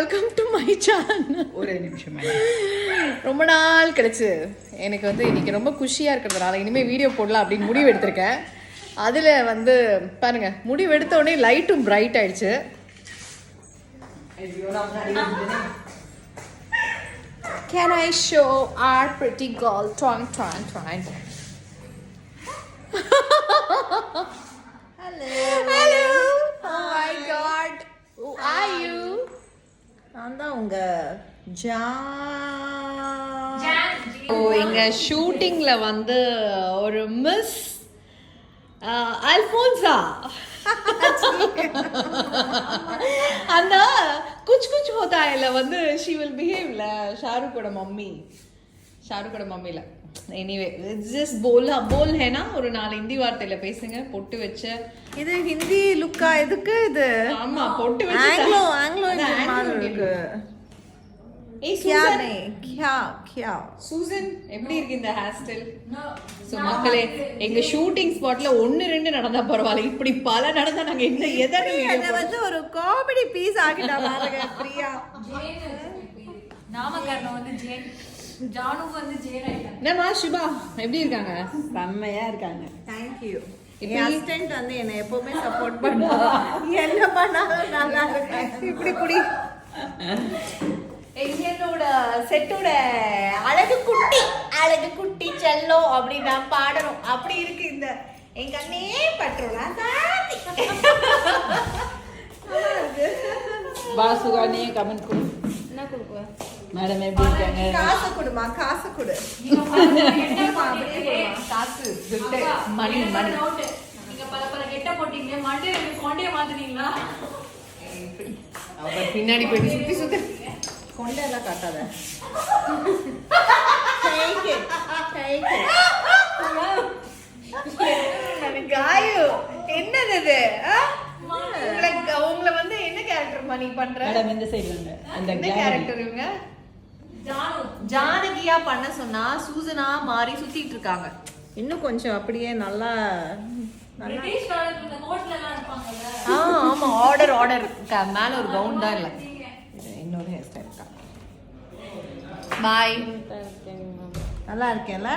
Welcome to my channel. ஒரு நிமிஷம். ரொம்ப நாள் கழிச்சு எனக்கு வந்து இன்னைக்கு ரொம்ப குஷியாக இருக்கிறதுனால இனிமேல் வீடியோ போடலாம் அப்படின்னு முடிவு எடுத்திருக்கேன். அதில் வந்து பாருங்க, முடிவு எடுத்த உடனே லைட்டும் பிரைட் ஆயிடுச்சு. Can I show our pretty girl? Twang. Hello. Oh my God. Who are you? நான் தான் உங்க எங்க ஷூட்டிங்ல வந்து ஒரு மிஸ் அல்போன்சா அந்த குச் ஹோதா இல்ல வந்து she will behave ஷாருக்கோட மம்மில. எனிவே இட்ஸ் ஜஸ்ட் போல் ஹேனா ஒரு 4 ஹிந்தி வார்த்தையில பேசுங்க. பொட்டு வச்ச இது ஹிந்தி லுக்கா? எதுக்கு இது? ஆமா, பொட்டு வச்ச ஆங்கிலோ இருக்கு. ஏய் சூசன் எப்படி இருக்கு இந்த ஹேர் ஸ்டைல்? சோ மக்களே, எங்க ஷூட்டிங் ஸ்பாட்ல 1-2 நடந்தா பரவாயில்ல, இப்படி பல நடந்தா நாங்க என்ன எதனை வீடியோ வந்து ஒரு காமெடி பீஸ் ஆகிட்டா பாருங்க. பிரியா நாமகரணம் வந்து ஜெயின், ஜானு வந்து ஜெயின் ஆயிட்டாங்க. என்னமா சிபா எப்படி இருக்காங்க? செம்மையா இருக்காங்க. Thank you. என் அசிஸ்டன்ட் வந்து என்ன எப்பவுமே சப்போர்ட் பண்ணுவா. என்ன பண்ணாலும் நல்லா இருக்கு. இப்படி என்னோட செட்டோட அழகு குட்டி செல்லோ அப்படி நான் பாடணும். அப்படி இருக்கு இந்த எங்க அண்ணே பட்ரோலா சாத்தி. பாசுகானே கமெண்ட் கொடு. என்ன கொடுக்குவ மேடம் எப்படி இருக்காங்க? காசு கொடுமா, காசு கொடு. காசு மணி நீங்க பல கெட்ட போட்டீங்க. மண்டே கொண்டே மாத்துனீங்களா? அவ பின்னாடி போய் சுத்தி கொண்டெல்லாம் காட்டாத. காயு என்னது இது? உங்களை வந்து என்ன கேரக்டர் மணி பண்ற? மேடம் இந்த சைடு வந்து அந்த கேரக்டர் இவங்க ஜானகியா பண்ண சொன்னா சூசனா மாறி சுத்திட்டு இருக்காங்க. இன்னும் கொஞ்சம் அப்படியே நல்லா பிரிட்டிஷ் காலத்துல இந்த கோட்ல எல்லாம் இருப்பாங்கல. ஆமா, ஆர்டர் மேல ஒரு கவுன் தான் இல்ல. இன்னொரு ஹேர் ஸ்டைல் தான். பாய். நல்லா இருக்கேன்ல?